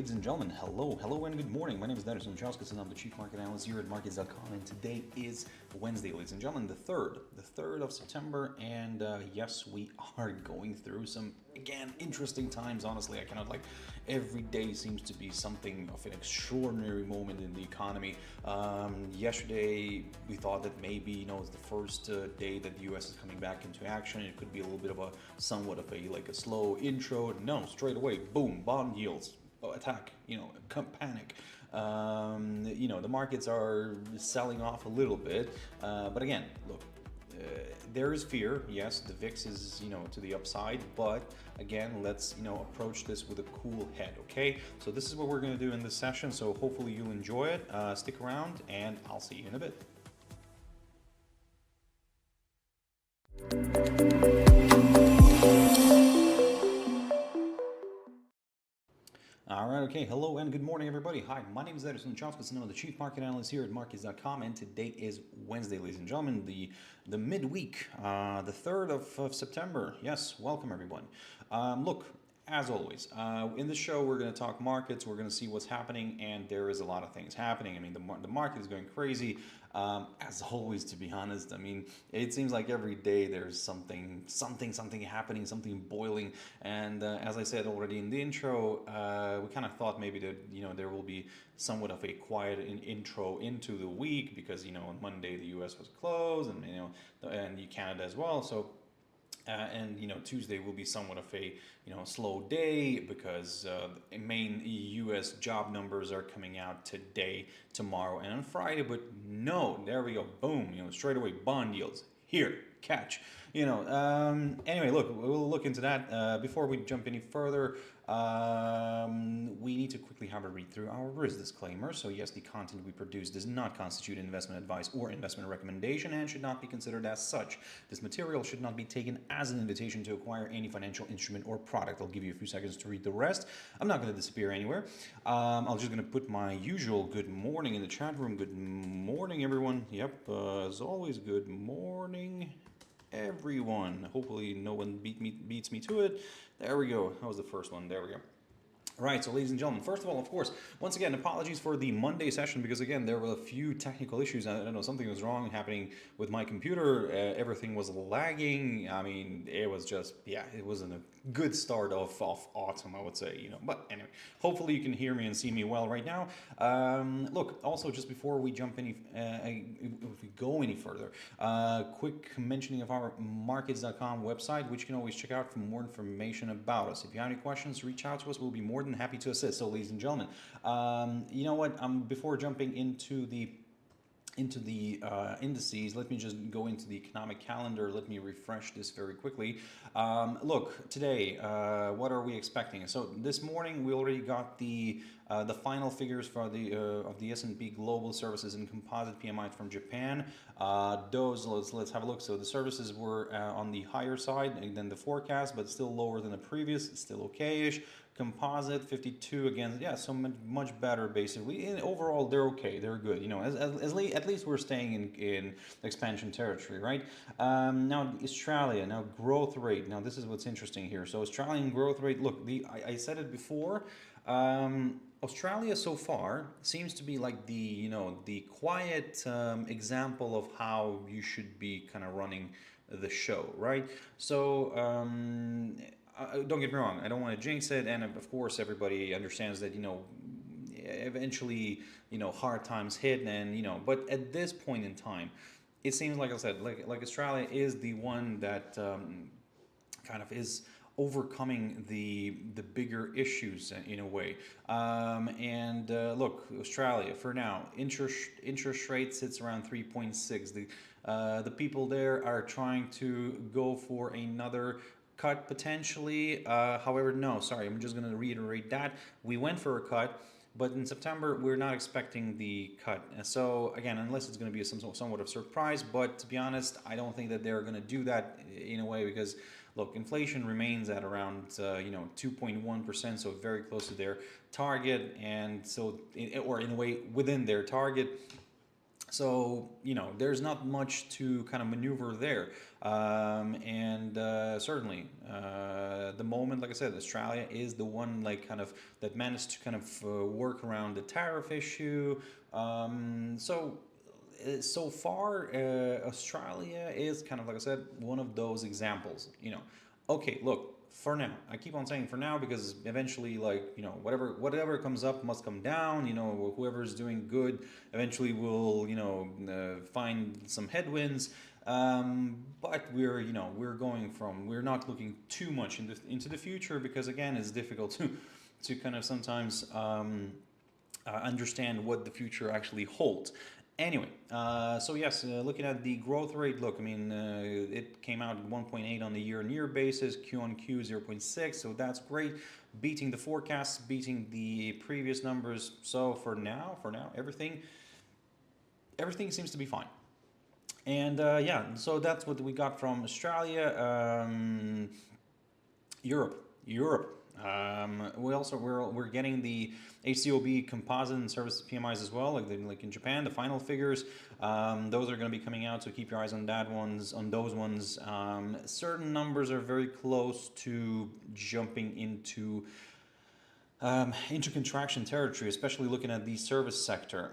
ladies and gentlemen, hello and good morning. My name is Darius Anucauskas and I'm the Chief Market Analyst here at Markets.com, and today is Wednesday, ladies and gentlemen, the 3rd of September, and yes, we are going through some, again, interesting times. Honestly, I cannot, every day seems to be something of an extraordinary moment in the economy. Yesterday, we thought that maybe, it's the first day that the US is coming back into action. It could be a little bit of a, somewhat of a slow intro. No, straight away, boom, bond yields. Attack, panic. The markets are selling off a little bit, but again, look, there is fear. Yes, the VIX is, to the upside, but again, let's, approach this with a cool head. Okay, so this is what we're going to do in this session. So hopefully you'll enjoy it. Stick around, and I'll see you in a bit. All right, okay, hello and good morning, everybody. Hi, my name is Darius Anucauskas, and I'm the Chief Market Analyst here at Markets.com, and today is Wednesday, ladies and gentlemen, the midweek, the 3rd of September. Yes, welcome, everyone. Look, as always, in this show, we're going to talk markets, we're going to see what's happening, and there is a lot of things happening. I mean, the market is going crazy, as always, to be honest. I mean, it seems like every day there's something happening, something boiling, and as I said already in the intro, we kind of thought maybe that, there will be somewhat of a quiet intro into the week because, on Monday the US was closed, and, and Canada as well, so and Tuesday will be somewhat of a slow day because main US job numbers are coming out today, tomorrow, and on Friday. But no, there we go, boom, straight away bond yields here, catch. Anyway, look, we'll look into that. Before we jump any further, we need to quickly have a read through our risk disclaimer. So yes, the content we produce does not constitute investment advice or investment recommendation and should not be considered as such. This material should not be taken as an invitation to acquire any financial instrument or product. I'll give you a few seconds to read the rest. I'm not going to disappear anywhere. I'm just going to put my usual good morning in the chat room. Good morning, everyone. Yep, as always, good morning, everyone. Hopefully no one beats me to it. There we go. That was the first one. There we go. Right, so ladies and gentlemen, first of all, of course, once again, apologies for the Monday session because, again, there were a few technical issues. I don't know, something was wrong happening with my computer. Everything was lagging. I mean, it was just, it wasn't a good start of autumn, I would say, But anyway, hopefully you can hear me and see me well right now. Look, also, just before we jump if we go any further, quick mentioning of our Markets.com website, which you can always check out for more information about us. If you have any questions, reach out to us. We'll be more than happy to assist. So, ladies and gentlemen, you know what? Before jumping into the indices, let me just go into the economic calendar. Let me refresh this very quickly. Look, today, what are we expecting? So this morning we already got the final figures for of the S&P Global Services and Composite PMI from Japan. Those, let's have a look. So the services were on the higher side than the forecast, but still lower than the previous. Still okay-ish. Composite 52 again, yeah, so much better basically. And overall, they're okay, they're good. At least we're staying in expansion territory, right? Now Australia, now growth rate. Now this is what's interesting here. So Australian growth rate. Look, I said it before. Australia so far seems to be like the quiet example of how you should be kind of running the show, right? So. Don't get me wrong, I don't want to jinx it, and of course everybody understands that eventually hard times hit, and but at this point in time it seems like I said, like Australia is the one that kind of is overcoming the bigger issues in a way. Look, Australia for now, interest rate sits around 3.6. The people there are trying to go for another cut potentially. However, no, sorry, I'm just going to reiterate that we went for a cut, but in September we're not expecting the cut. So again, unless it's going to be somewhat of a surprise, but to be honest, I don't think that they're going to do that in a way because look, inflation remains at around 2.1%, so very close to their target, and so or in a way within their target. So, there's not much to kind of maneuver there. And certainly, the moment, like I said, Australia is the one, like, kind of that managed to kind of work around the tariff issue. So far, Australia is kind of, like I said, one of those examples. Okay, look. For now, I keep on saying for now because eventually, like, whatever comes up must come down. Whoever's doing good eventually will, find some headwinds. But we're not looking too much into the future because again, it's difficult to kind of sometimes understand what the future actually holds. Anyway, so yes, looking at the growth rate, look, I mean, it came out at 1.8 on the year-on-year basis, Q-on-Q 0.6, so that's great, beating the forecasts, beating the previous numbers. So for now, everything seems to be fine. And yeah, so that's what we got from Australia. Europe. We're getting the HCOB composite and services PMIs as well, like in Japan, the final figures. Those are going to be coming out, so keep your eyes on those ones. Certain numbers are very close to jumping into contraction territory, especially looking at the service sector.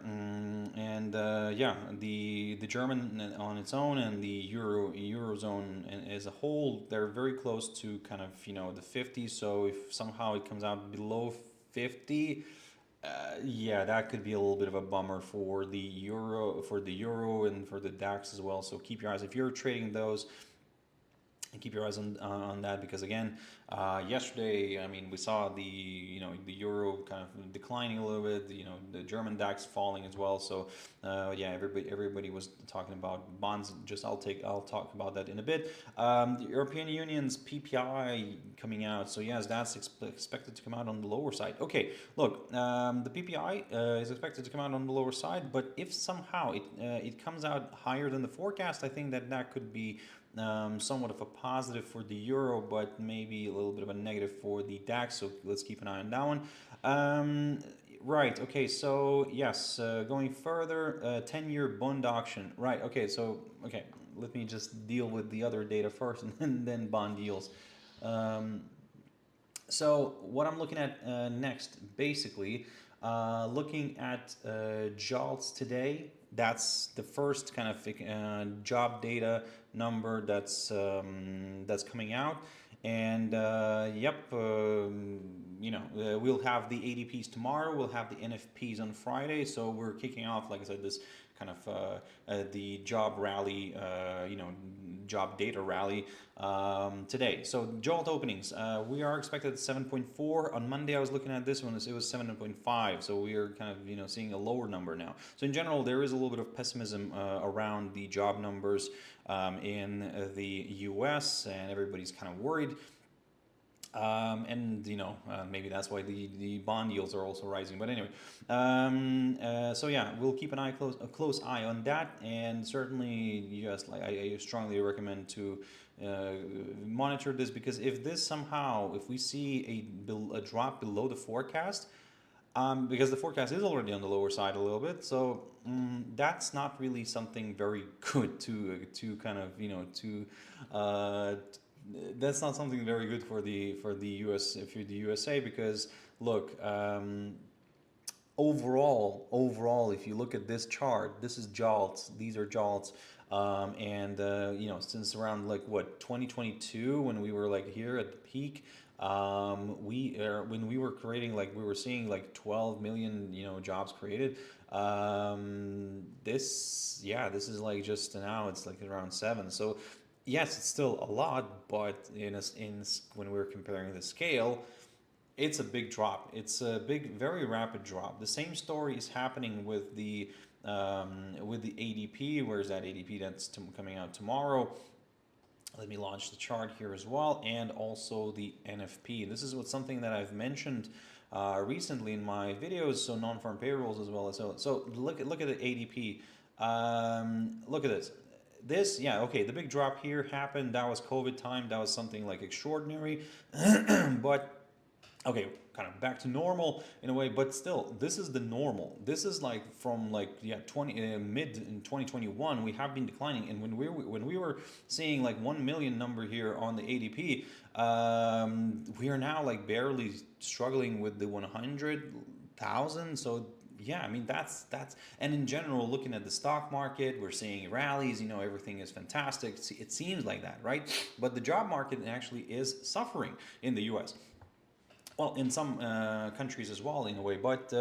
And yeah, the German on its own and the Eurozone as a whole, they're very close to kind of, the 50. So if somehow it comes out below 50, yeah, that could be a little bit of a bummer for the euro, and for the DAX as well. So keep your eyes, if you're trading those, and keep your eyes on that, because again, yesterday, I mean, we saw the the euro kind of declining a little bit, the German DAX falling as well. So yeah, everybody was talking about bonds. I'll talk about that in a bit. The European Union's PPI coming out, so yes, that's expected to come out on the lower side. Okay, look, the PPI is expected to come out on the lower side, but if somehow it comes out higher than the forecast, I think that could be somewhat of a positive for the euro, but maybe a little bit of a negative for the DAX. So let's keep an eye on that one. Right. Okay. So yes, going further, 10-year bond auction. Right. Okay. So okay, let me just deal with the other data first, and then bond deals. So what I'm looking at next, basically, looking at JOLTs today. That's the first kind of job data number that's coming out, and yep, we'll have the ADPs tomorrow. We'll have the NFPs on Friday. So we're kicking off, like I said, this kind of the job rally, job data rally today. So JOLT openings, we are expected at 7.4. On Monday, I was looking at this one, it was 7.5. So we are kind of seeing a lower number now. So in general, there is a little bit of pessimism around the job numbers in the US, and everybody's kind of worried. And maybe that's why the bond yields are also rising. But anyway, so yeah, we'll keep a close eye on that, and certainly, yes, I strongly recommend to monitor this, because if we see a drop below the forecast, because the forecast is already on the lower side a little bit, so that's not really something very good to kind of that's not something very good for the USA, because look, overall, if you look at this chart, this is JOLTs, these are JOLTs, and since around 2022, when we were here at the peak, when we were creating, we were seeing 12 million jobs created. This is just now it's around 7. So yes, it's still a lot, but when we're comparing the scale, it's a big drop. It's a very rapid drop. The same story is happening with the ADP. Where's that ADP that's coming out tomorrow? Let me launch the chart here as well, and also the NFP. This is something that I've mentioned recently in my videos. So non-farm payrolls as well. So look at the ADP. Look at this. The big drop here happened. That was COVID time. That was something extraordinary. But Okay, kind of back to normal in a way, but still, this is the normal. This is like from like, yeah, 20 mid in 2021 we have been declining, and when we were seeing like 1 million number here on the ADP, we are now like barely struggling with the 100,000. So yeah, I mean that's and in general, looking at the stock market, we're seeing rallies. Everything is fantastic. It seems like that, right? But the job market actually is suffering in the U.S. Well, in some countries as well, in a way, but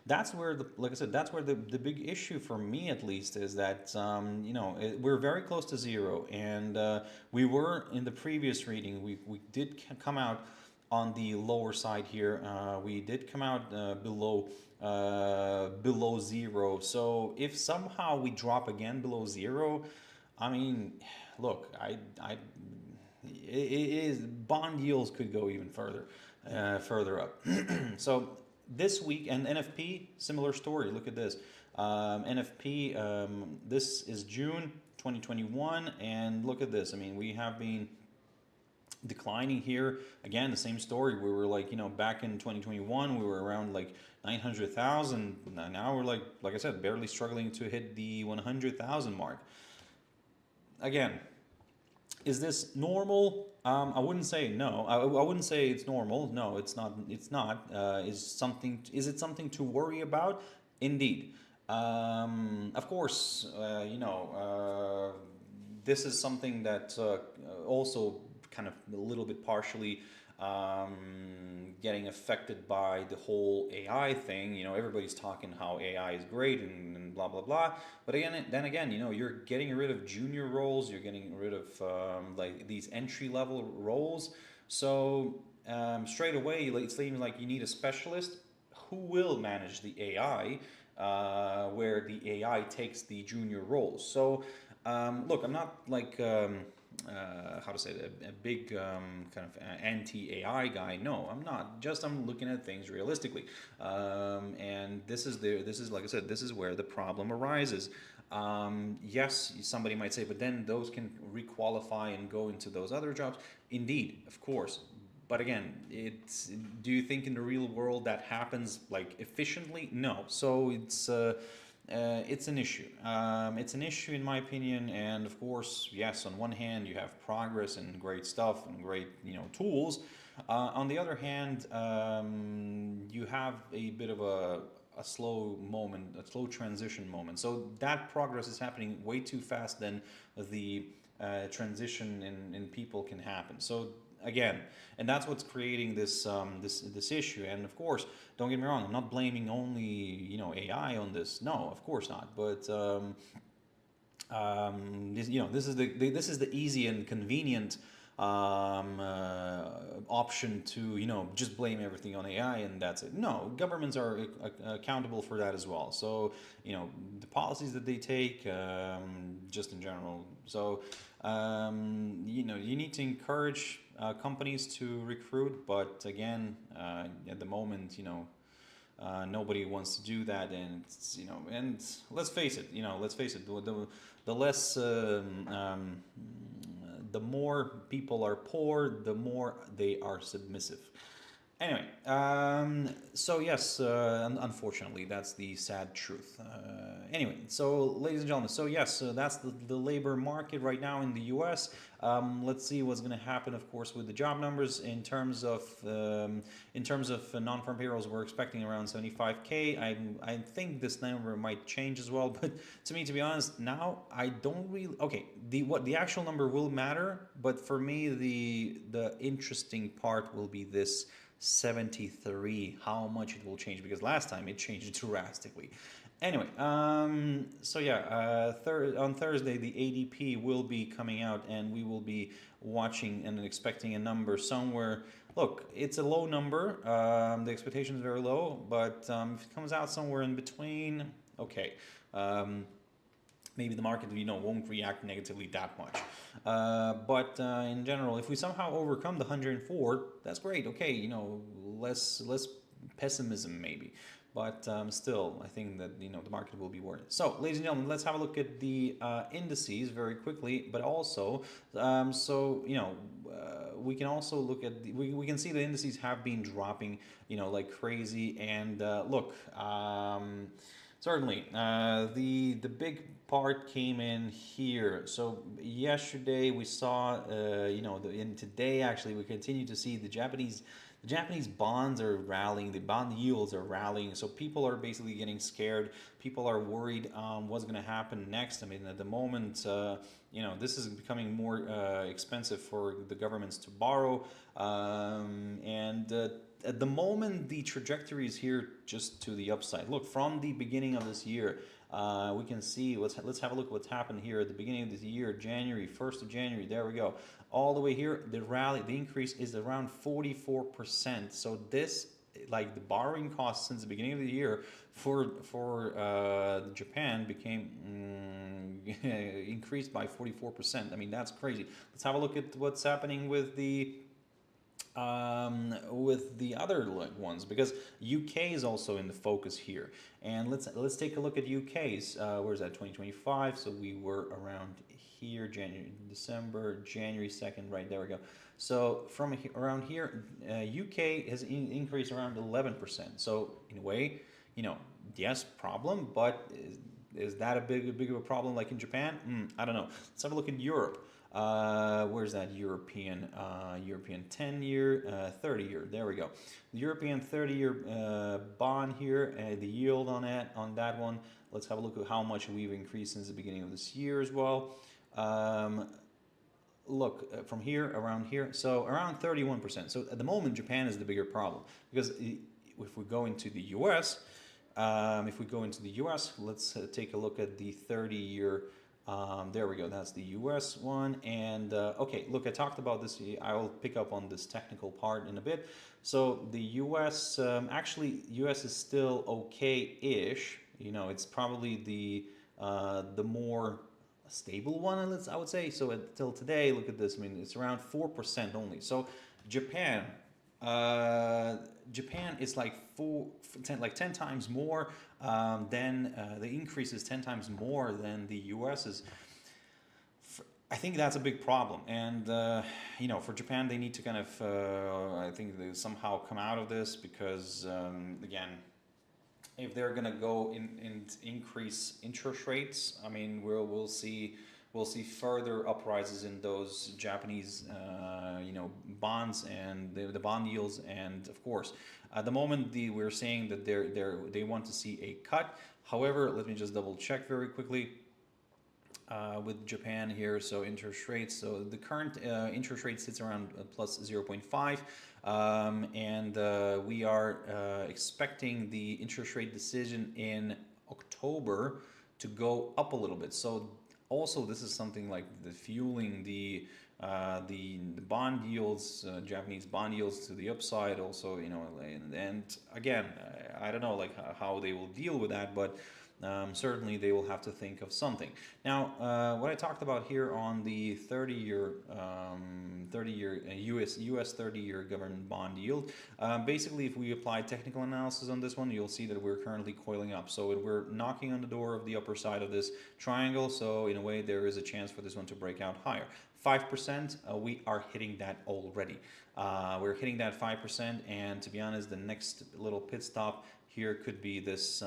that's where like I said, that's where the big issue for me, at least, is that we're very close to zero, and we were in the previous reading. We did come out on the lower side here. We did come out below zero. So if somehow we drop again below zero, I mean, look, it is bond yields could go even further up. So this week, and NFP, similar story. Look at this. NFP, this is June 2021, and look at this. I mean, we have been declining here. Again, the same story. We were like, back in 2021, we were around like 900,000. Now we're like I said, barely struggling to hit the 100,000 mark. Again, is this normal? I wouldn't say no. I wouldn't say it's normal. No, it's not. It's not. Is it something to worry about? Indeed. Of course, this is something that also kind of a little bit partially getting affected by the whole AI thing. Everybody's talking how AI is great and blah blah blah. But then again, you're getting rid of junior roles. You're getting rid of like these entry level roles. So straight away, it seems like you need a specialist who will manage the AI, where the AI takes the junior roles. So look, I'm not like how to say it, a big kind of anti-AI guy. No, I'm not. I'm looking at things realistically, and this is like I said, this is where the problem arises. Yes, somebody might say, but then those can requalify and go into those other jobs. Indeed, of course. But again, do you think in the real world that happens like efficiently? No. So it's an issue. It's an issue in my opinion, and of course, yes. On one hand, you have progress and great stuff and great tools. On the other hand, you have a bit of a slow moment, a slow transition moment. So that progress is happening way too fast than the transition in people can happen. So again, and that's what's creating this this issue. And of course, don't get me wrong, I'm not blaming only AI on this. No, of course not. But this is the easy and convenient option to just blame everything on AI and that's it. No, governments are accountable for that as well. So the policies that they take, just in general. So you need to encourage companies to recruit, but again, at the moment, nobody wants to do that, and and let's face it, the less, the more people are poor, the more they are submissive. Anyway, so yes, unfortunately, that's the sad truth. Anyway, so ladies and gentlemen, so yes, that's the labor market right now in the U.S. Let's see what's going to happen, of course, with the job numbers in terms of non-farm payrolls. We're expecting around 75K. I think this number might change as well, but to be honest, now I don't really. Okay, the actual number will matter, but for me, the interesting part will be this 73, how much it will change, because last time it changed drastically. Anyway, so yeah, on Thursday the ADP will be coming out, and we will be watching and expecting a number somewhere. Look, it's a low number. The expectation is very low, but if it comes out somewhere in between, okay. Maybe the market, won't react negatively that much. But in general, if we somehow overcome the 104, that's great. Okay, less pessimism maybe. But still, I think that the market will be worried. So, ladies and gentlemen, let's have a look at the indices very quickly. But also, we can also look at we can see the indices have been dropping, like crazy. And look, certainly the big part came in here. So yesterday we saw, and today actually we continue to see the Japanese bonds are rallying, the bond yields are rallying, so people are basically getting scared. People are worried what's going to happen next. I mean, at the moment, this is becoming more expensive for the governments to borrow, and at the moment, the trajectory is here just to the upside. Look, from the beginning of this year, we can see let's have a look at what's happened here at the beginning of this year, January 1st of January. There we go. All the way here, the increase is around 44%. So this, like the borrowing costs since the beginning of the year for Japan became increased by 44%. I mean, that's crazy. Let's have a look at what's happening with the other ones, because UK is also in the focus here. And let's take a look at UK's. Where's that? 2025. So we were around here, January 2nd, right there we go. So from around here, UK has increased around 11%. So in a way, yes, problem, but is that a big of a problem like in Japan? I don't know. Let's have a look at Europe. Where's that European 10-year, 30-year? There we go. The European 30-year bond here, the yield on that one. Let's have a look at how much we've increased since the beginning of this year as well. Look, from here, around here, so around 31%. So at the moment, Japan is the bigger problem, because if we go into the US, let's take a look at the 30-year. There we go. That's the US one. And okay, look, I talked about this. I'll pick up on this technical part in a bit. So the US, actually, US is still okay-ish. It's probably the more stable one, I would say. So until today, look at this. I mean, it's around 4% only. So Japan is like 10 times more than the increase is 10 times more than the US is. I think that's a big problem. And for Japan, they need to kind of I think they somehow come out of this, because again, if they're going to go and increase interest rates, I mean, we'll see further uprises in those Japanese bonds and the bond yields. And of course, at the moment we're saying that they want to see a cut. However, let me just double check very quickly with Japan here. So interest rates, so the current interest rate sits around plus 0.5, and we are expecting the interest rate decision in October to go up a little bit. So also, this is something like the fueling the bond yields, Japanese bond yields to the upside. Also, and again, I don't know like how they will deal with that, but certainly they will have to think of something. Now, what I talked about here on the 30-year US 30-year government bond yield, basically, if we apply technical analysis on this one, you'll see that we're currently coiling up. So we're knocking on the door of the upper side of this triangle. So in a way, there is a chance for this one to break out higher. 5%, we are hitting that already. We're hitting that 5%, and to be honest, the next little pit stop here could be this.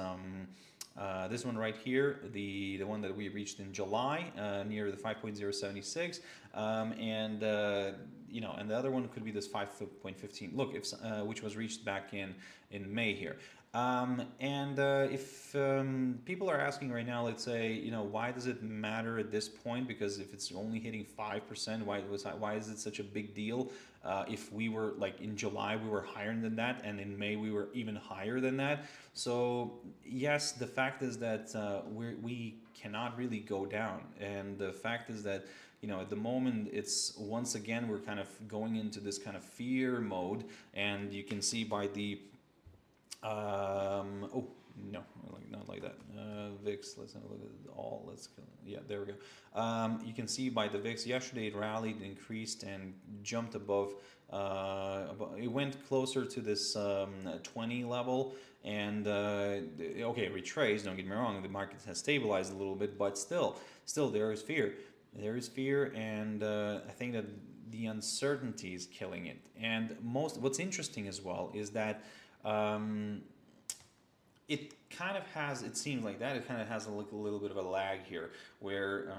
This one right here, the one that we reached in July, near the 5.076, and and the other one could be this 5.15. Look, which was reached back in May here. If people are asking right now, let's say, why does it matter at this point? Because if it's only hitting 5%, why is it such a big deal? If we were like in July, we were higher than that, and in May we were even higher than that. So yes, the fact is that we cannot really go down, and the fact is that at the moment it's once again we're kind of going into this kind of fear mode, and you can see by the oh no, not like that. VIX. Let's have a look at all. Yeah, there we go. You can see by the VIX yesterday it rallied, increased, and jumped above. It went closer to this 20 level, and okay, retraced. Don't get me wrong. The market has stabilized a little bit, but still there is fear. There is fear, and I think that the uncertainty is killing it. And what's interesting as well is that it kind of has, it seems like that, it kind of has a little bit of a lag here, where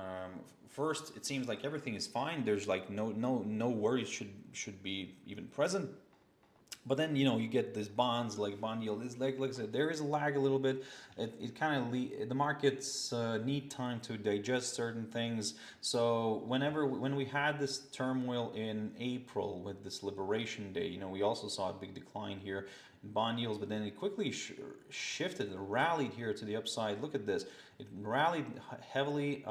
first it seems like everything is fine. There's like no worries should be even present. But then, you know, you get these bonds, like bond yield is like I said, there is a lag a little bit. It kind of the markets need time to digest certain things. So when we had this turmoil in April with this Liberation Day, you know, we also saw a big decline here in bond yields, but then it quickly shifted, rallied here to the upside. Look at this. It rallied heavily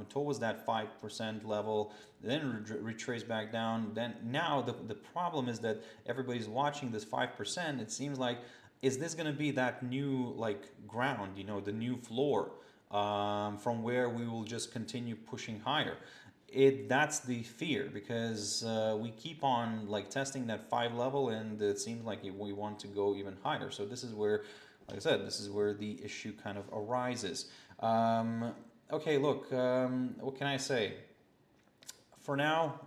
towards that 5% level, then retraced back down. Then now the problem is that everybody's watching this 5%. It seems like, is this going to be that new like ground, you know, the new floor from where we will just continue pushing higher? That's the fear, because we keep on like testing that 5 level, and it seems like we want to go even higher. So this is where, like I said, this is where the issue kind of arises. Okay, look, what can I say? For now,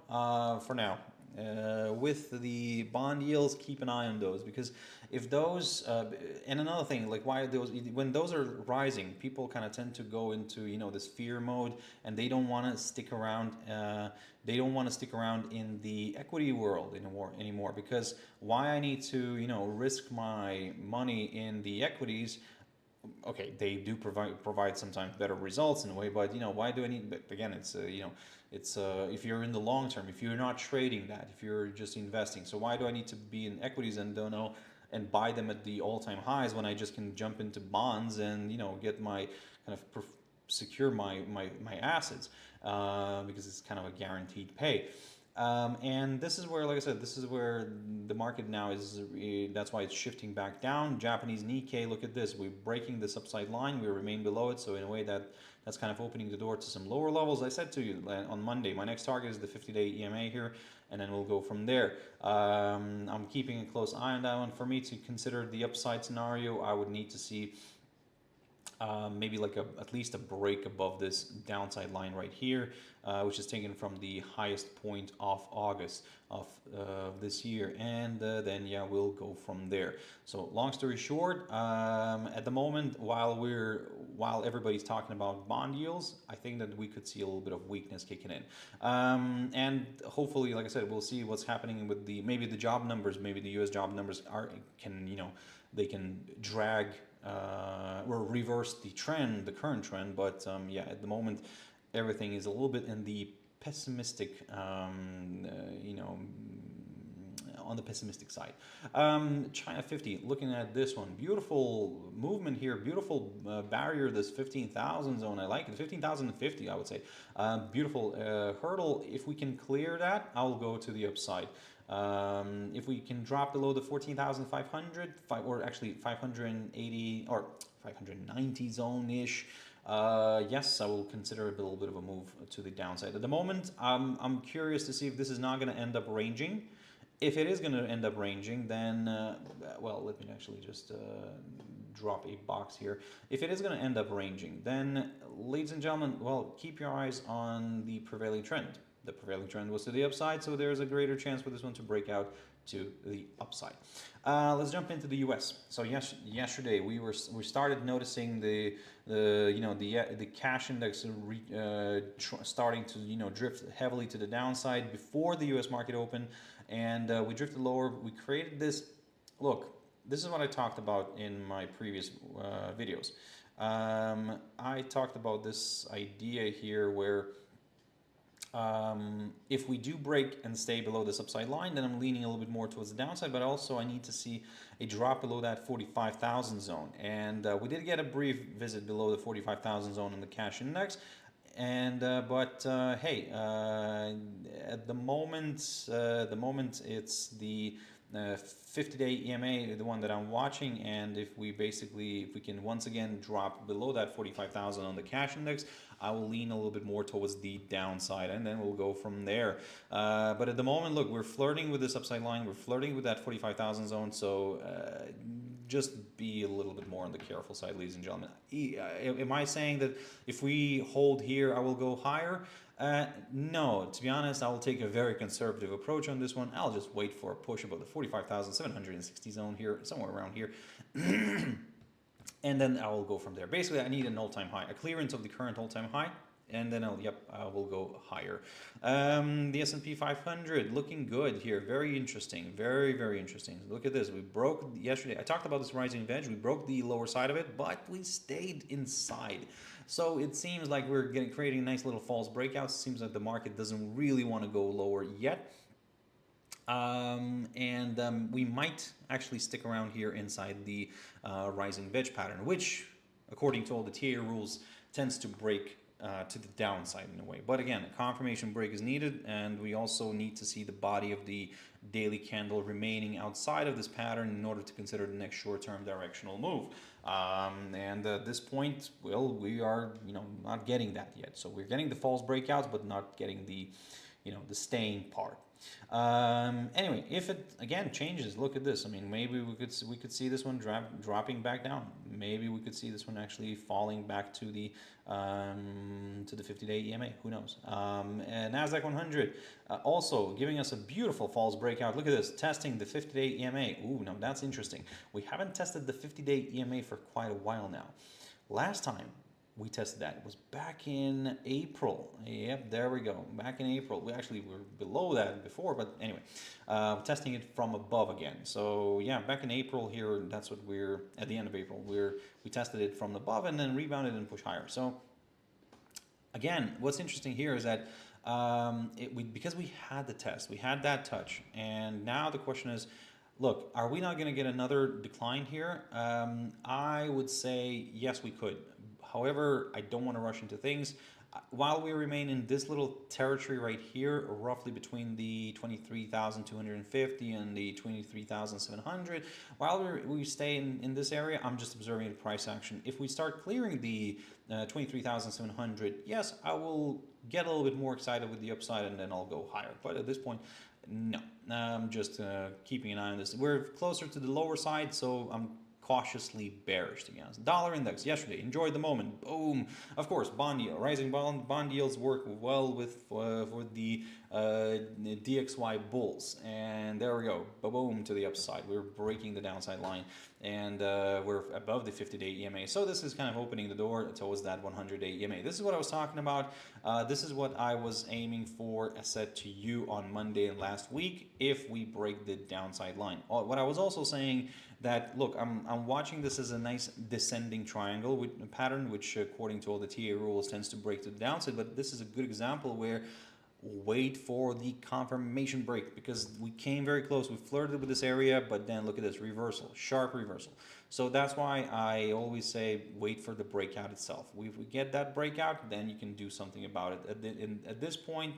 with the bond yields, keep an eye on those, because if those and another thing, like why those, when those are rising, people kind of tend to go into, you know, this fear mode, and they don't want to stick around. They don't want to stick around in the equity world anymore, because why I need to, you know, risk my money in the equities? Okay, they do provide sometimes better results in a way, but you know, why do I need? But again, it's you know, it's if you're in the long term, if you're not trading that, if you're just investing, so why do I need to be in equities and don't know and buy them at the all-time highs when I just can jump into bonds and, you know, get my kind of secure my assets because it's kind of a guaranteed pay. And this is where, like I said, this is where the market now is, that's why it's shifting back down. Japanese Nikkei, look at this, we're breaking this upside line, we remain below it, so in a way that's kind of opening the door to some lower levels. I said to you on Monday, my next target is the 50-day EMA here, and then we'll go from there. I'm keeping a close eye on that one. For me to consider the upside scenario, I would need to see maybe like at least a break above this downside line right here, which is taken from the highest point of August of this year, and then yeah, we'll go from there. So long story short, at the moment, while everybody's talking about bond yields, I think that we could see a little bit of weakness kicking in, and hopefully, like I said, we'll see what's happening with maybe the job numbers, maybe the US job numbers they can drag or reverse the current trend. But yeah, at the moment, everything is a little bit in the pessimistic, on the pessimistic side. China 50, looking at this one, beautiful movement here, beautiful barrier, this 15,000 zone. I like it, 15,050, I would say. Beautiful hurdle. If we can clear that, I'll go to the upside. If we can drop below the 14,500, or actually 580 or 590 zone-ish, yes, I will consider a little bit of a move to the downside. At the moment, I'm curious to see if this is not going to end up ranging. If it is going to end up ranging, then, well, let me actually just drop a box here. If it is going to end up ranging, then, ladies and gentlemen, well, keep your eyes on the prevailing trend. The prevailing trend was to the upside, so there's a greater chance for this one to break out to the upside. Let's jump into the U.S. So yesterday we started noticing the cash index starting to drift heavily to the downside before the U.S. market opened, and we drifted lower. We created this. Look, this is what I talked about in my previous videos. I talked about this idea here where if we do break and stay below this upside line, then I'm leaning a little bit more towards the downside, but also I need to see a drop below that 45,000 zone. And we did get a brief visit below the 45,000 zone in the cash index. And hey, at the moment it's the 50-day EMA, the one that I'm watching, and if we can once again drop below that 45,000 on the cash index, I will lean a little bit more towards the downside, and then we'll go from there. But at the moment, look, we're flirting with this upside line, we're flirting with that 45,000 zone, so just be a little bit more on the careful side, ladies and gentlemen. Am I saying that if we hold here, I will go higher? No, to be honest, I will take a very conservative approach on this one. I'll just wait for a push above the 45,760 zone here, somewhere around here. And then I will go from there. Basically, I need an all-time high, a clearance of the current all-time high, and then I will go higher. The S&P 500 looking good here. Very interesting. Very, very interesting. Look at this. We broke yesterday. I talked about this rising wedge. We broke the lower side of it, but we stayed inside. So it seems like we're creating nice little false breakouts. It seems like the market doesn't really want to go lower yet. We might actually stick around here inside the rising wedge pattern, which, according to all the TA rules, tends to break to the downside in a way. But again, a confirmation break is needed, and we also need to see the body of the daily candle remaining outside of this pattern in order to consider the next short-term directional move. At this point, well, we are not getting that yet. So we're getting the false breakouts, but not getting the the staying part. Anyway, if it again changes, look at this. I mean, maybe we could see this one dropping back down. Maybe we could see this one actually falling back to the 50-day EMA. Who knows? And Nasdaq 100 also giving us a beautiful false breakout. Look at this, testing the 50-day EMA. Ooh, now that's interesting. We haven't tested the 50-day EMA for quite a while now. Last time we tested that, it was back in April. Yep, there we go. Back in April. We actually were below that before, but anyway, testing it from above again. So yeah, back in April here, that's what we're at the end of April. We tested it from above and then rebounded and pushed higher. So again, what's interesting here is that because we had the test, we had that touch, and now the question is, look, are we not going to get another decline here? I would say yes, we could. However, I don't want to rush into things. While we remain in this little territory right here, roughly between the 23,250 and the 23,700, while we stay in this area, I'm just observing the price action. If we start clearing the 23,700, yes, I will get a little bit more excited with the upside, and then I'll go higher. But at this point, no, I'm just keeping an eye on this. We're closer to the lower side, so I'm cautiously bearish, to be honest. Dollar index yesterday, enjoyed the moment, boom. Of course, bond yield, rising bond yields work well with for the DXY bulls, and there we go, boom, to the upside. We're breaking the downside line, and we're above the 50-day EMA. So this is kind of opening the door towards that 100-day EMA. This is what I was talking about. This is what I was aiming for. I said to you on Monday and last week, if we break the downside line. What I was also saying that, look, I'm watching this as a nice descending triangle with a pattern which, according to all the TA rules, tends to break to the downside. But this is a good example where wait for the confirmation break, because we came very close. We flirted with this area, but then look at this reversal, sharp reversal. So that's why I always say wait for the breakout itself. If we get that breakout, then you can do something about it. At this point,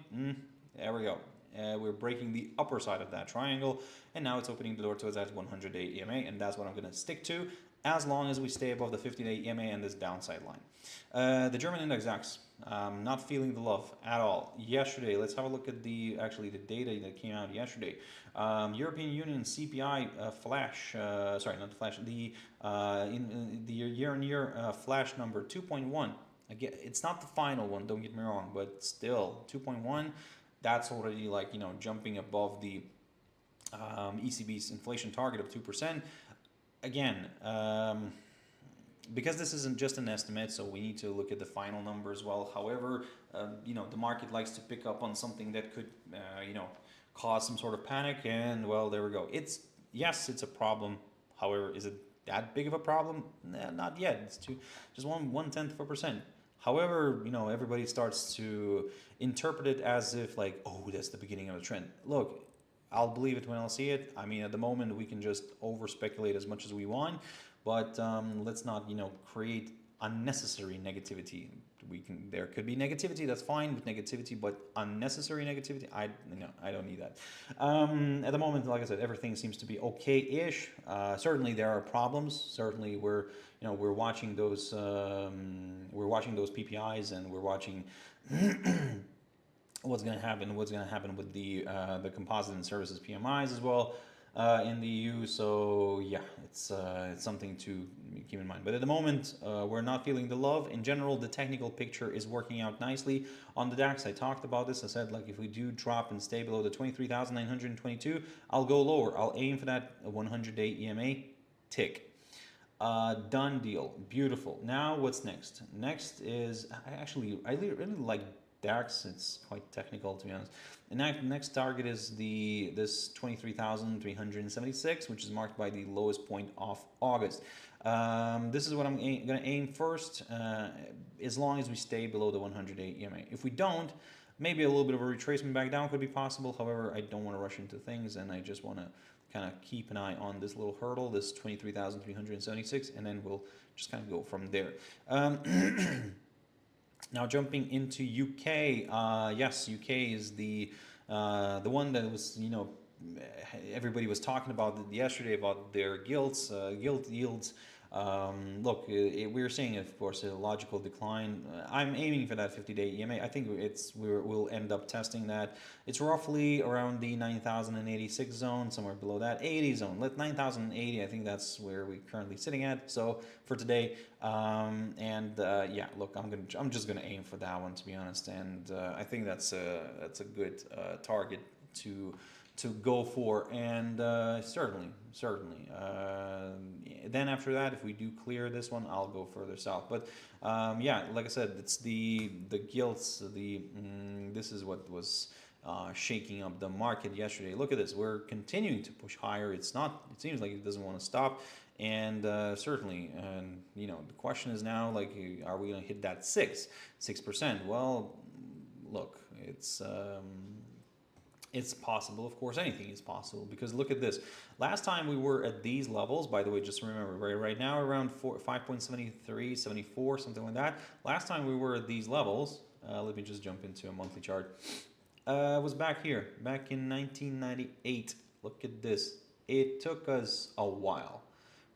there we go. We're breaking the upper side of that triangle, and now it's opening the door towards that 100-day EMA, and that's what I'm going to stick to as long as we stay above the 50-day EMA and this downside line. The German index DAX, not feeling the love at all. Yesterday, let's have a look at the data that came out yesterday. European Union CPI flash, sorry, not the flash, the year-on-year flash number 2.1. Again, it's not the final one, don't get me wrong, but still 2.1. That's already like, jumping above the ECB's inflation target of 2%. Again, because this isn't just an estimate, so we need to look at the final number as well. However, the market likes to pick up on something that could, cause some sort of panic, and well, there we go. Yes, it's a problem. However, is it that big of a problem? Nah, not yet. It's just 1/10%. However, everybody starts to interpret it as if like, oh, that's the beginning of a trend. Look, I'll believe it when I'll see it. I mean, at the moment, we can just over speculate as much as we want, but let's not, create unnecessary negativity. There could be negativity, that's fine with negativity, but unnecessary negativity, I don't need that. At the moment, like I said, everything seems to be okay-ish. Certainly there are problems. Certainly we're watching those PPIs, and we're watching what's going to happen with the composite and services PMIs as well. in the EU. So yeah, it's something to keep in mind. But at the moment, we're not feeling the love. In general, the technical picture is working out nicely. On the DAX, I talked about this. I said, like, if we do drop and stay below the 23,922, I'll go lower. I'll aim for that 100-day EMA tick. Done deal. Beautiful. Now what's next? Next is I really like DAX. It's quite technical, to be honest. And next target is this 23,376, which is marked by the lowest point of August. This is what I'm going to aim first, as long as we stay below the 100-day EMA. If we don't, maybe a little bit of a retracement back down could be possible. However, I don't want to rush into things, and I just want to kind of keep an eye on this little hurdle, this 23,376, and then we'll just kind of go from there. Now jumping into UK, yes, UK is the one that was, everybody was talking about yesterday about their gilts, gilt yields. Look, we're seeing, of course, a logical decline. I'm aiming for that 50-day EMA. I think we'll end up testing that. It's roughly around the 9,086 zone, somewhere below that 80 zone. Let 9,080. I think that's where we're currently sitting at. So for today, yeah, look, I'm just gonna aim for that one, to be honest. And I think that's a good target to go for, and certainly. Then after that, if we do clear this one, I'll go further south. But yeah, like I said, it's the gilts. This is what was shaking up the market yesterday. Look at this. We're continuing to push higher. It seems like it doesn't want to stop. And certainly, the question is now, like, are we going to hit that 6%? Well, look, it's possible. Of course, anything is possible, because look at this. Last time we were at these levels, by the way, just remember, right now around 5.73, 74, something like that. Last time we were at these levels, let me just jump into a monthly chart, was back here, back in 1998. Look at this. It took us a while,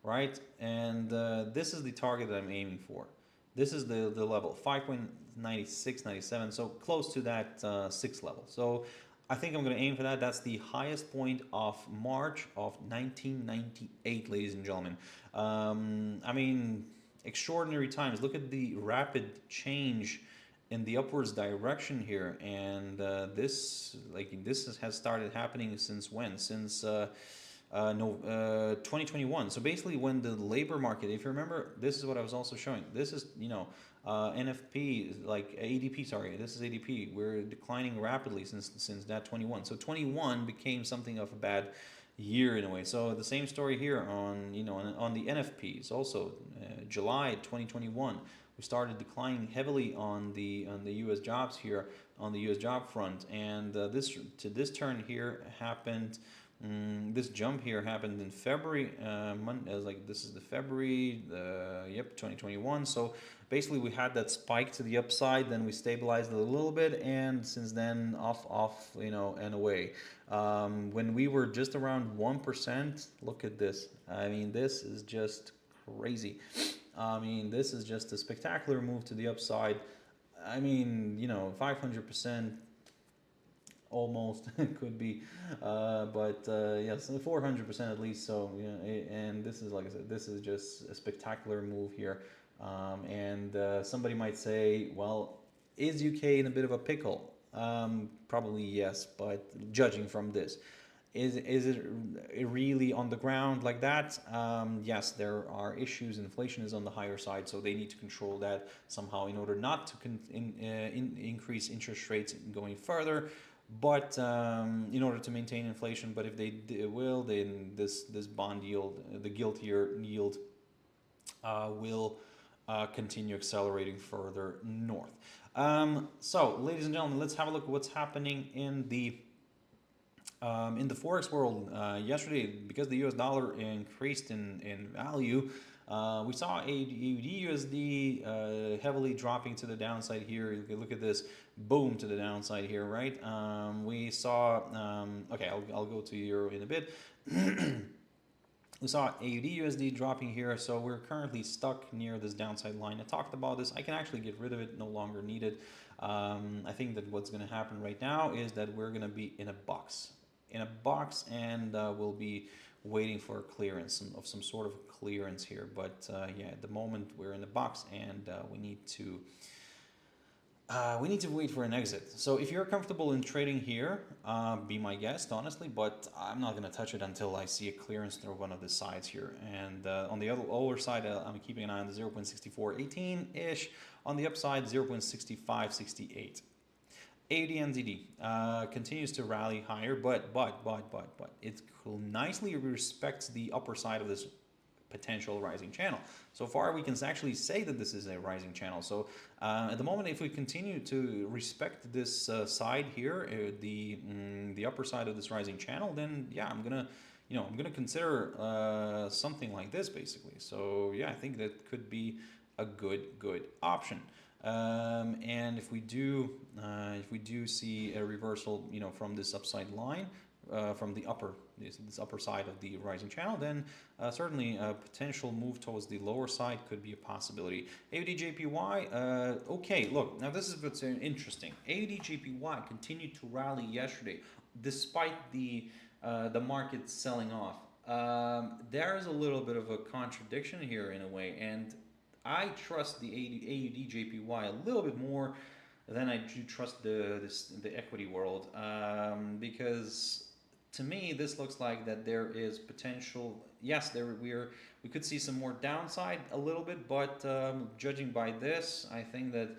right? And this is the target that I'm aiming for. This is the level, 5.96, 97, so close to that 6 level. So I think I'm going to aim for that. That's the highest point of March of 1998, ladies and gentlemen. I mean, extraordinary times. Look at the rapid change in the upwards direction here, and this has started happening since when? Since 2021. So basically, when the labor market, if you remember, this is what I was also showing. This is, NFP, like ADP, sorry, this is ADP. We're declining rapidly since that 21. So 21 became something of a bad year in a way. So the same story here on the NFPs. Also, July 2021, we started declining heavily on the U.S. jobs here, on the U.S. job front, and this turn here happened. This jump here happened in February. This is the February, 2021. So basically, we had that spike to the upside, then we stabilized it a little bit, and since then off, and away. When we were just around 1%, look at this. I mean, this is just crazy. I mean, this is just a spectacular move to the upside. I mean, 500%. Almost could be, but yes, 400% at least. So and this is, like I said, this is just a spectacular move here. And somebody might say, well, is UK in a bit of a pickle? Probably yes, but judging from this, is it really on the ground like that? Yes, there are issues. Inflation is on the higher side, so they need to control that somehow in order not to increase interest rates going further. But in order to maintain inflation, but if they will, then this bond yield, the gilt yield, will continue accelerating further north. So, ladies and gentlemen, let's have a look at what's happening in the Forex world. Yesterday, because the US dollar increased in value, we saw AUDUSD heavily dropping to the downside here. You can look at this, boom, to the downside here, right? We saw, okay, I'll go to Euro in a bit. We saw AUDUSD dropping here, so we're currently stuck near this downside line. I talked about this. I can actually get rid of it, no longer needed. I think that what's going to happen right now is that we're going to be in a box. in a box, and we'll be waiting for a clearance of some sort of clearance here. But yeah, at the moment we're in the box, and we need to wait for an exit. So if you're comfortable in trading here, be my guest, honestly, but I'm not going to touch it until I see a clearance through one of the sides here. And on the other side, I'm keeping an eye on the 0.6418-ish. On the upside, 0.6568. AUDNZD continues to rally higher, but it nicely respects the upper side of this potential rising channel. So far, we can actually say that this is a rising channel. So at the moment, if we continue to respect this side here, the upper side of this rising channel, then yeah, I'm gonna consider something like this basically. So yeah, I think that could be a good option. And if we do see a reversal, from this upside line, from the this upper side of the rising channel, then certainly a potential move towards the lower side could be a possibility. AUDJPY, okay, look, now this is what's interesting. AUDJPY continued to rally yesterday, despite the market selling off. There is a little bit of a contradiction here in a way, and I trust the AUDJPY a little bit more than I do trust the equity world, because to me this looks like that there is potential. Yes, we could see some more downside a little bit, but judging by this, I think that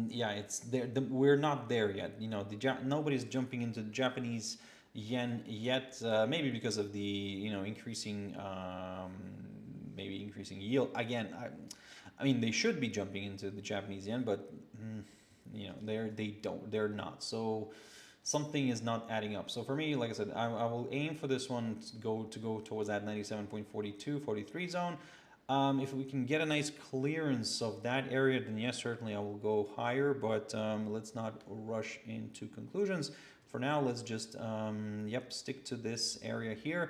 yeah, it's there. We're not there yet. Nobody's jumping into the Japanese yen yet. Maybe because of the increasing. Maybe increasing yield again. I mean, they should be jumping into the Japanese yen, but they're not. So something is not adding up. So for me, like I said, I will aim for this one to go towards that 97.42, 43 zone. If we can get a nice clearance of that area, then yes, certainly I will go higher. But let's not rush into conclusions. For now, let's just stick to this area here.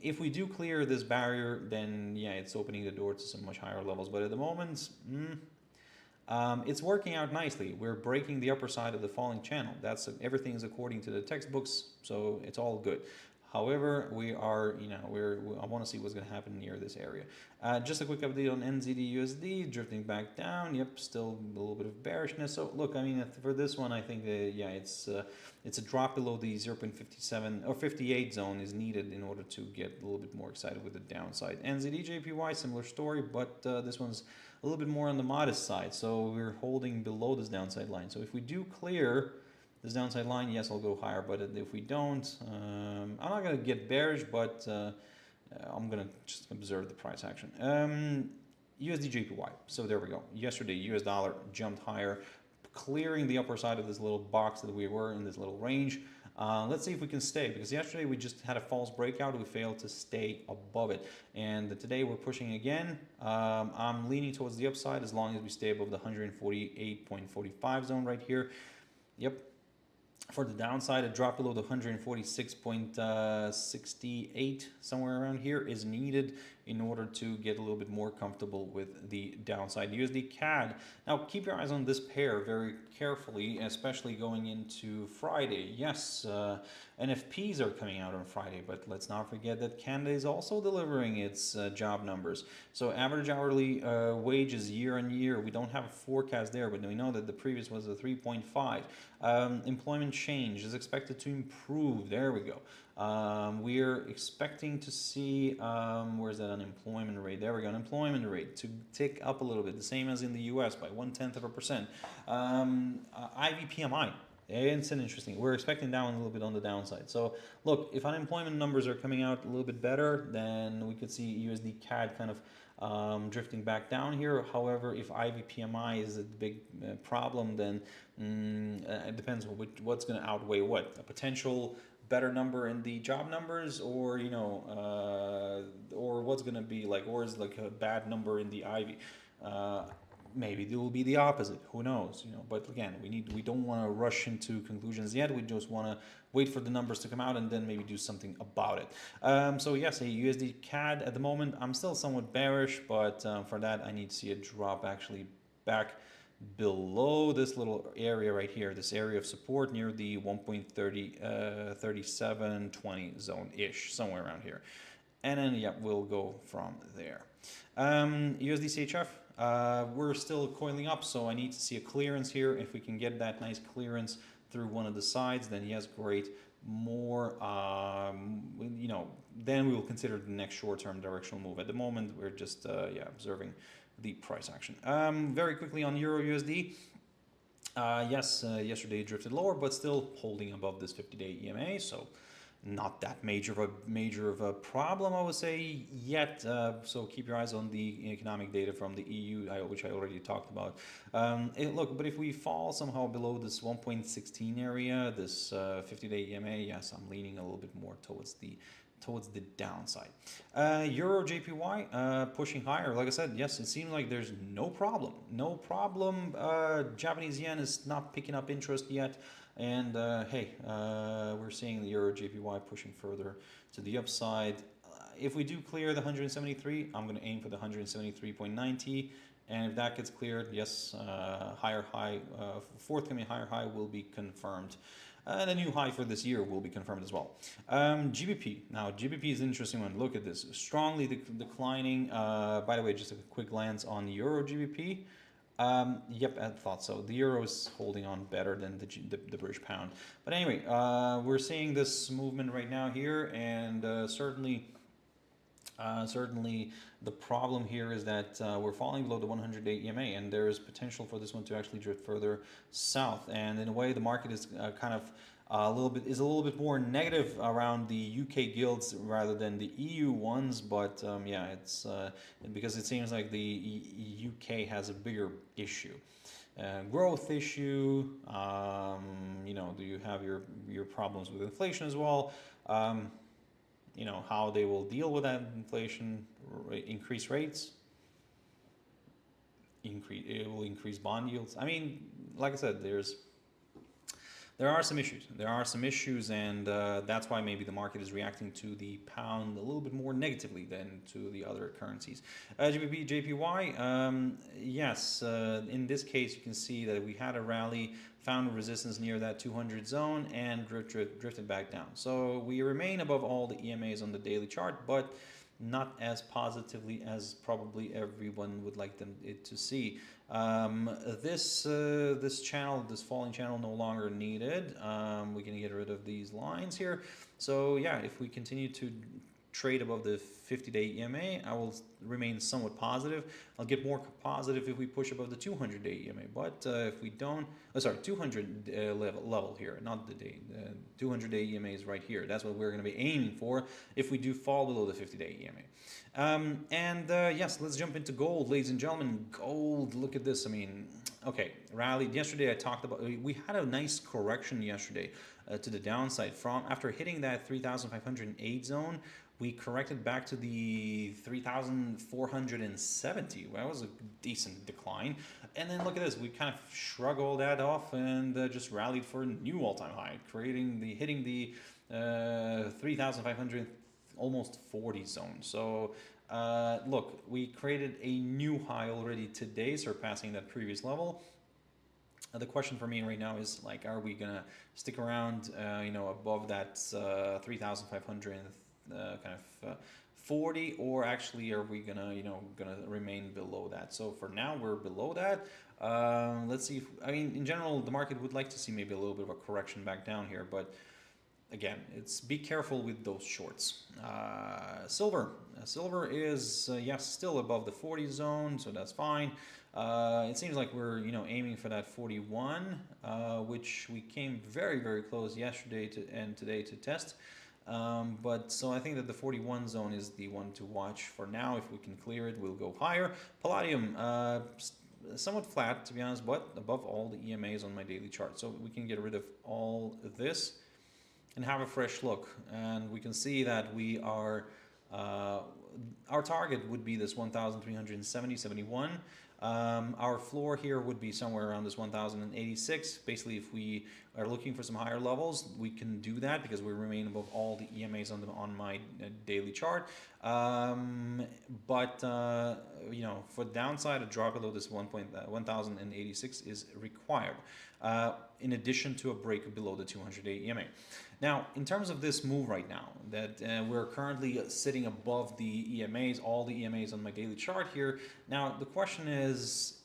If we do clear this barrier, then yeah, it's opening the door to some much higher levels. But at the moment, it's working out nicely. We're breaking the upper side of the falling channel. Everything is according to the textbooks, so it's all good. However, I want to see what's going to happen near this area. Just a quick update on NZD/USD, drifting back down. Yep, still a little bit of bearishness. So look, I mean, for this one, I think it's a drop below the 0.57 or 58 zone is needed in order to get a little bit more excited with the downside. NZD/JPY, similar story, but this one's a little bit more on the modest side. So we're holding below this downside line. So if we do clear this downside line, yes, I'll go higher, but if we don't, I'm not going to get bearish, but I'm going to just observe the price action. USDJPY, so there we go. Yesterday, US dollar jumped higher, clearing the upper side of this little box that we were in, this little range. Let's see if we can stay, because yesterday we just had a false breakout. We failed to stay above it, and today we're pushing again. I'm leaning towards the upside as long as we stay above the 148.45 zone right here. Yep. For the downside, a drop below the 146.68, somewhere around here, is needed in order to get a little bit more comfortable with the downside. USDCAD. Now, keep your eyes on this pair very carefully, especially going into Friday. Yes, NFPs are coming out on Friday, but let's not forget that Canada is also delivering its job numbers. So average hourly wages year on year, we don't have a forecast there, but we know that the previous was a 3.5. Employment change is expected to improve. There we go. We're expecting to see, where's that unemployment rate? There we go, unemployment rate to tick up a little bit, the same as in the US by 0.1%. IVPMI, it's an interesting, we're expecting down a little bit on the downside. So look, if unemployment numbers are coming out a little bit better, then we could see USD CAD kind of drifting back down here. However, if IVPMI is a big problem, then it depends on what's going to outweigh what. A potential better number in the job numbers, or or what's going to be like, or is like a bad number in the IV. Maybe it will be the opposite. Who knows? But again, we don't want to rush into conclusions yet. We just want to wait for the numbers to come out and then maybe do something about it. So yes, a USD CAD at the moment, I'm still somewhat bearish, but for that I need to see a drop actually back below this little area right here, this area of support near the 1.3720 zone-ish, somewhere around here. And then, yeah, we'll go from there. USDCHF, we're still coiling up, so I need to see a clearance here. If we can get that nice clearance through one of the sides, then yes, great. More, then we will consider the next short-term directional move. At the moment, we're just, observing the price action. Very quickly on EURUSD. Yes, yesterday it drifted lower, but still holding above this 50-day EMA, so not that major of a problem, I would say, yet. So keep your eyes on the economic data from the EU, which I already talked about. Look, but if we fall somehow below this 1.16 area, this 50-day EMA, yes, I'm leaning a little bit more towards the downside. EUROJPY pushing higher. Like I said, yes, it seems like there's no problem. Japanese yen is not picking up interest yet. And we're seeing the EUROJPY pushing further to the upside. If we do clear the 173, I'm going to aim for the 173.90. And if that gets cleared, yes, higher high, forthcoming higher high will be confirmed. And a new high for this year will be confirmed as well. GBP. Now, GBP is an interesting one. Look at this. Strongly declining. By the way, just a quick glance on the Euro GBP. Yep, I thought so. The euro is holding on better than the British pound. But anyway, we're seeing this movement right now here, and certainly the problem here is that we're falling below the 100-day EMA, and there is potential for this one to actually drift further south. And in a way, the market is kind of a little bit more negative around the UK gilts rather than the EU ones. But yeah, it's because it seems like the UK has a bigger issue. Growth issue, do you have your problems with inflation as well? How they will deal with that inflation, increase rates, it will increase bond yields. I mean, like I said, there are some issues, and that's why maybe the market is reacting to the pound a little bit more negatively than to the other currencies. GBPJPY, yes, in this case you can see that we had a rally, found a resistance near that 200 zone, and drifted back down. So we remain above all the EMAs on the daily chart, but not as positively as probably everyone would like it to see. This channel, this falling channel, no longer needed. We can get rid of these lines here. So yeah, if we continue to trade above the 50-day EMA, I will remain somewhat positive. I'll get more positive if we push above the 200-day EMA. But if we don't, 200 level here, not the day. The 200-day EMA is right here. That's what we're going to be aiming for if we do fall below the 50-day EMA. Yes, let's jump into gold, ladies and gentlemen. Gold, look at this. I mean, okay, rallied yesterday. I talked about, we had a nice correction yesterday to the downside from after hitting that 3,508 zone. We corrected back to the 3,470. Well, that was a decent decline. And then look at this. We kind of shrug all that off and just rallied for a new all-time high, hitting the 3,500 almost 40 zone. So look, we created a new high already today, surpassing that previous level. The question for me right now is, like, are we gonna stick around above that 3,500 40, or actually are we gonna remain below that? So for now we're below that. Let's see in general the market would like to see maybe a little bit of a correction back down here, but again, be careful with those shorts. Silver is yes, still above the 40 zone, so that's fine. It seems like we're aiming for that 41, which we came very, very close yesterday and today to test. But so I think that the 41 zone is the one to watch for now. If we can clear it, we'll go higher. Palladium, somewhat flat to be honest, but above all the EMAs on my daily chart. So we can get rid of all this and have a fresh look. And we can see that we are, our target would be this 1,370.71. Our floor here would be somewhere around this 1,086. Basically, if we are looking for some higher levels, we can do that because we remain above all the EMAs on my daily chart. but you know, for downside, a drop below this 1086 is required, in addition to a break below the 200-day EMA. Now, in terms of this move right now, that we're currently sitting above the EMAs, all the EMAs on my daily chart here. Now, the question is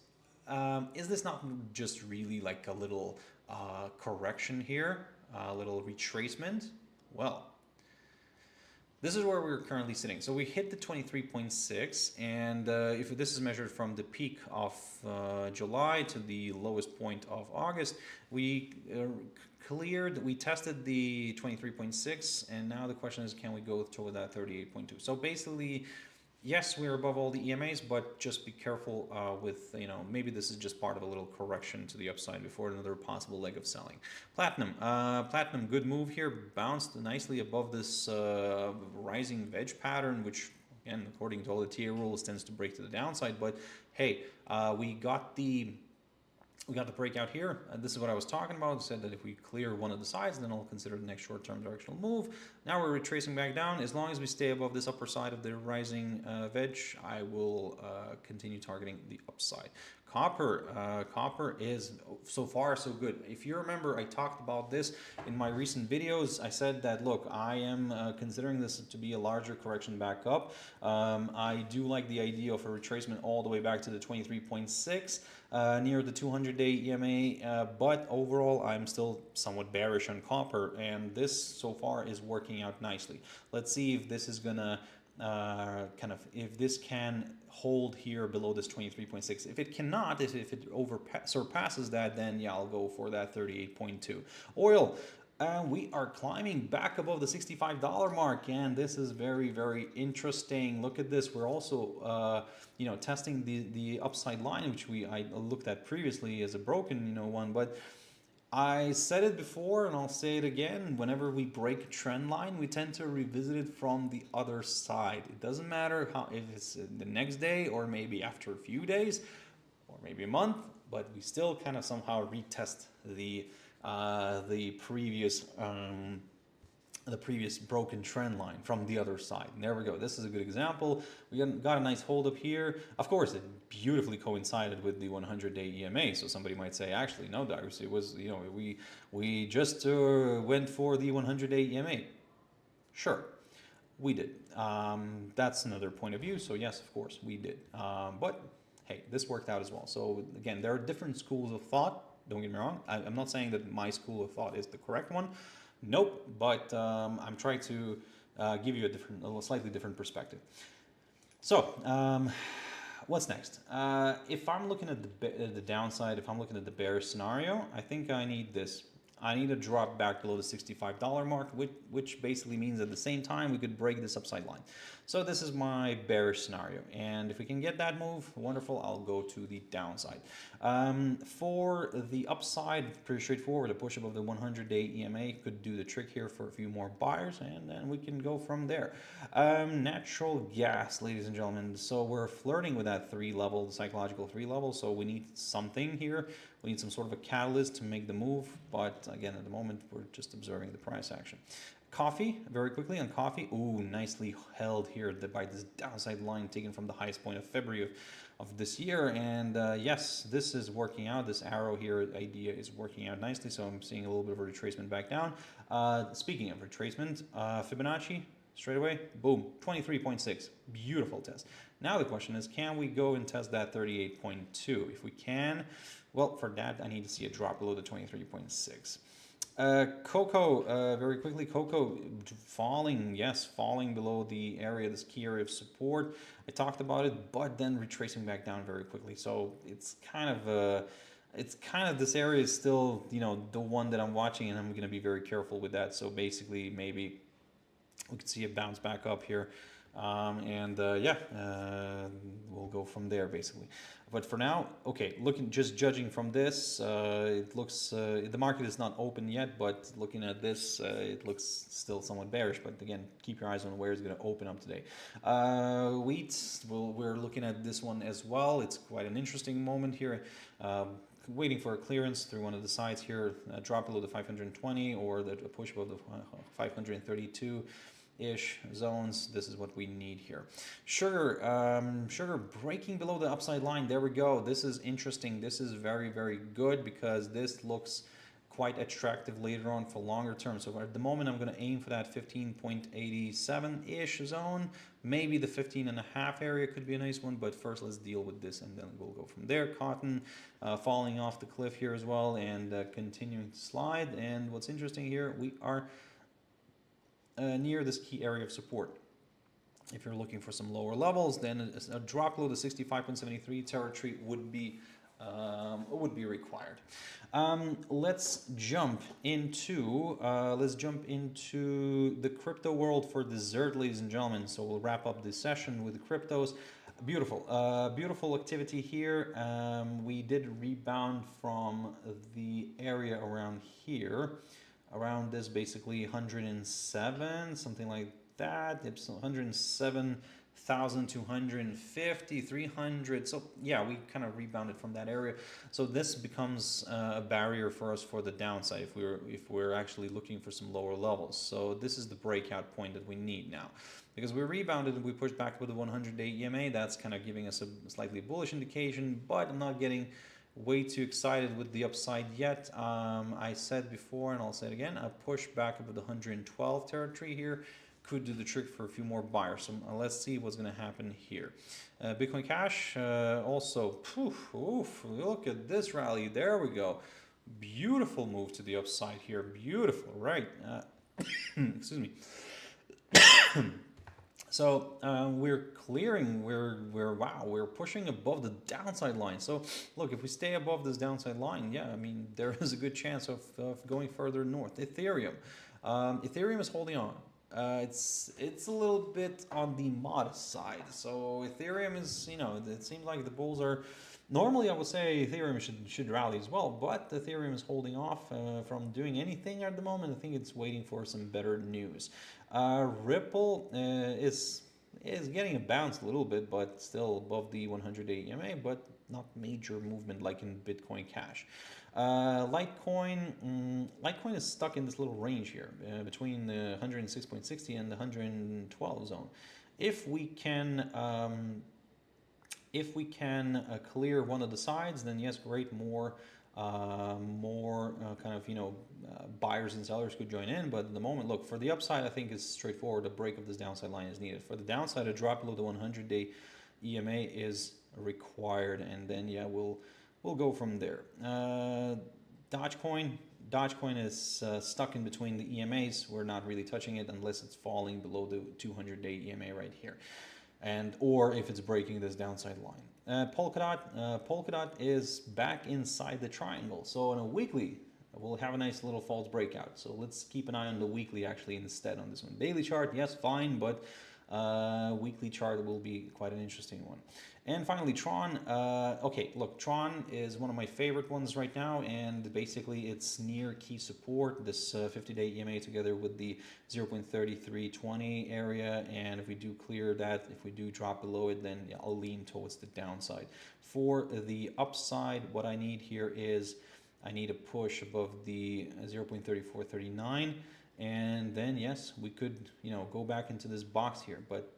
this not just really like a little correction here, a little retracement? Well, this is where we're currently sitting. So we hit the 23.6, and if this is measured from the peak of July to the lowest point of August, we we tested the 23.6, and now the question is, can we go toward that 38.2? So basically, yes, we're above all the EMAs, but just be careful with, you know, maybe this is just part of a little correction to the upside before another possible leg of selling. Platinum, good move here, bounced nicely above this rising wedge pattern, which, again, according to all the TA rules, tends to break to the downside. But hey, we got the breakout here. This is what I was talking about. I said that if we clear one of the sides, then I'll consider the next short-term directional move. Now we're retracing back down. As long as we stay above this upper side of the rising wedge, I will continue targeting the upside. Copper is so far so good. If you remember, I talked about this in my recent videos. I said that, look, I am considering this to be a larger correction back up. I do like the idea of a retracement all the way back to the 23.6 near the 200-day EMA, but overall I'm still somewhat bearish on copper, and this so far is working out nicely. Let's see if this is gonna if this can hold here below this 23.6. If it cannot, if it surpasses that, then yeah, I'll go for that 38.2. Oil, we are climbing back above the $65 mark, and this is very, very interesting. Look at this. We're also you know, testing the upside line, which I looked at previously as a broken, you know, one, but I said it before and I'll say it again. Whenever we break a trend line, we tend to revisit it from the other side. It doesn't matter if it's the next day or maybe after a few days or maybe a month, but we still kind of somehow retest the previous broken trend line from the other side. And there we go. This is a good example. We got a nice hold up here. Of course, it beautifully coincided with the 100-day EMA. So somebody might say, actually, no, Darius, it was, you know, we just went for the 100-day EMA. Sure, we did. That's another point of view. So yes, of course, we did. But hey, this worked out as well. So again, there are different schools of thought. Don't get me wrong. I'm not saying that my school of thought is the correct one. Nope, but I'm trying to give you a slightly different perspective. So, what's next? If I'm looking at the downside, if I'm looking at the bearish scenario, I think I need this. I need to drop back below the $65 mark, which basically means at the same time we could break this upside line. So this is my bearish scenario, and if we can get that move, wonderful, I'll go to the downside. For the upside, pretty straightforward. A push above the 100-day EMA could do the trick here for a few more buyers, and then we can go from there. Natural gas, ladies and gentlemen. So we're flirting with that 3 level, the psychological 3 level, so we need something here. We need some sort of a catalyst to make the move, but again, at the moment, we're just observing the price action. Coffee, very quickly on coffee. Ooh, nicely held here by this downside line taken from the highest point of February of this year. And yes, this is working out. This arrow here idea is working out nicely. So I'm seeing a little bit of a retracement back down. Speaking of retracement, Fibonacci, straight away, boom, 23.6. Beautiful test. Now the question is, can we go and test that 38.2? If we can, well, for that, I need to see a drop below the 23.6. Cocoa, very quickly, cocoa falling, yes, falling below the area, this key area of support. I talked about it, but then retracing back down very quickly. So it's kind of this area is still, you know, the one that I'm watching, and I'm going to be very careful with that. So basically, maybe we could see a bounce back up here. We'll go from there basically. But for now, okay, just judging from this, it looks, the market is not open yet, but looking at this, it looks still somewhat bearish. But again, keep your eyes on where it's going to open up today. Wheat, we're looking at this one as well. It's quite an interesting moment here. Waiting for a clearance through one of the sides here, drop below the 520 or a push above the 532. ish zones. This is what we need here. Sugar, sugar breaking below the upside line. There we go. This is interesting. This is very, very good because this looks quite attractive later on for longer term. So at the moment, I'm going to aim for that 15.87-ish zone. Maybe the 15.5 area could be a nice one, but first let's deal with this and then we'll go from there. Cotton falling off the cliff here as well and continuing to slide. And what's interesting here, we are near this key area of support. If you're looking for some lower levels, then a drop below the 65.73 territory would be required. Let's jump into the crypto world for dessert, ladies and gentlemen. So we'll wrap up this session with the cryptos. Beautiful, beautiful activity here. We did rebound from the area around here, around this basically 107, something like that. It's 107,250, 300. So yeah, we kind of rebounded from that area. So this becomes a barrier for us for the downside if we're actually looking for some lower levels. So this is the breakout point that we need now, because we rebounded and we pushed back with the 100-day EMA. That's kind of giving us a slightly bullish indication, but I'm not getting way too excited with the upside yet. I said before, and I'll say it again, a push back up with the 112 territory here could do the trick for a few more buyers. So let's see what's going to happen here. Bitcoin Cash also, look at this rally. There we go. Beautiful move to the upside here. Beautiful, right? Excuse me. So we're clearing, we're pushing above the downside line. So look, if we stay above this downside line, yeah, I mean, there is a good chance of going further north. Ethereum. Ethereum is holding on. It's a little bit on the modest side. So Ethereum is, it seems like the bulls are, normally I would say Ethereum should rally as well, but Ethereum is holding off from doing anything at the moment. I think it's waiting for some better news. Ripple is getting a bounce a little bit, but still above the 100-day EMA, but not major movement like in Bitcoin Cash. Litecoin is stuck in this little range here between the 106.60 and the 112 zone. If we can clear one of the sides, then yes, great. More buyers and sellers could join in. But at the moment, look, for the upside, I think it's straightforward. A break of this downside line is needed. For the downside, a drop below the 100-day EMA is required, and then yeah, we'll go from there. Dogecoin is stuck in between the EMAs. We're not really touching it unless it's falling below the 200-day EMA right here, or if it's breaking this downside line. Polkadot is back inside the triangle. So on a weekly, we'll have a nice little false breakout. So let's keep an eye on the weekly actually instead on this one. Daily chart, yes, fine, but weekly chart will be quite an interesting one. And finally, Tron. Okay, look, Tron is one of my favorite ones right now, and basically it's near key support, this 50-day EMA together with the 0.3320 area. And if we do clear that, if we do drop below it, then yeah, I'll lean towards the downside. For the upside, what I need here is I need a push above the 0.3439. And then yes, we could go back into this box here, but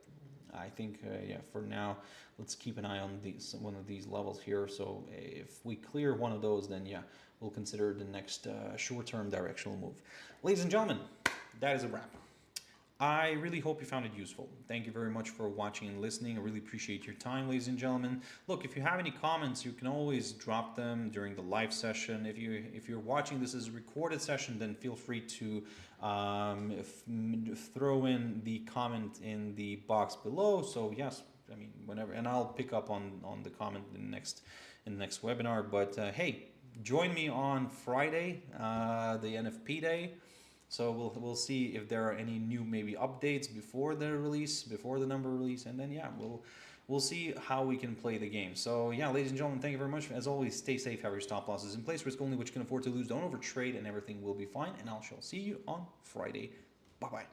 I think yeah, for now let's keep an eye on one of these levels here. So if we clear one of those, then yeah, we'll consider the next short-term directional move. Ladies and gentlemen, that is a wrap. I really hope you found it useful. Thank you very much for watching and listening. I really appreciate your time, ladies and gentlemen. Look, if you have any comments, you can always drop them during the live session. If you're watching this as a recorded session, then feel free to throw in the comment in the box below. So yes, I mean, whenever, and I'll pick up on the comment in the next webinar. But hey, join me on Friday, the NFP day. So we'll see if there are any new maybe updates before the release, before the number release, and then yeah, we'll see how we can play the game. So yeah, ladies and gentlemen, thank you very much. As always, stay safe, have your stop losses in place, risk only what you can afford to lose, don't overtrade, and everything will be fine. And I shall see you on Friday. Bye bye.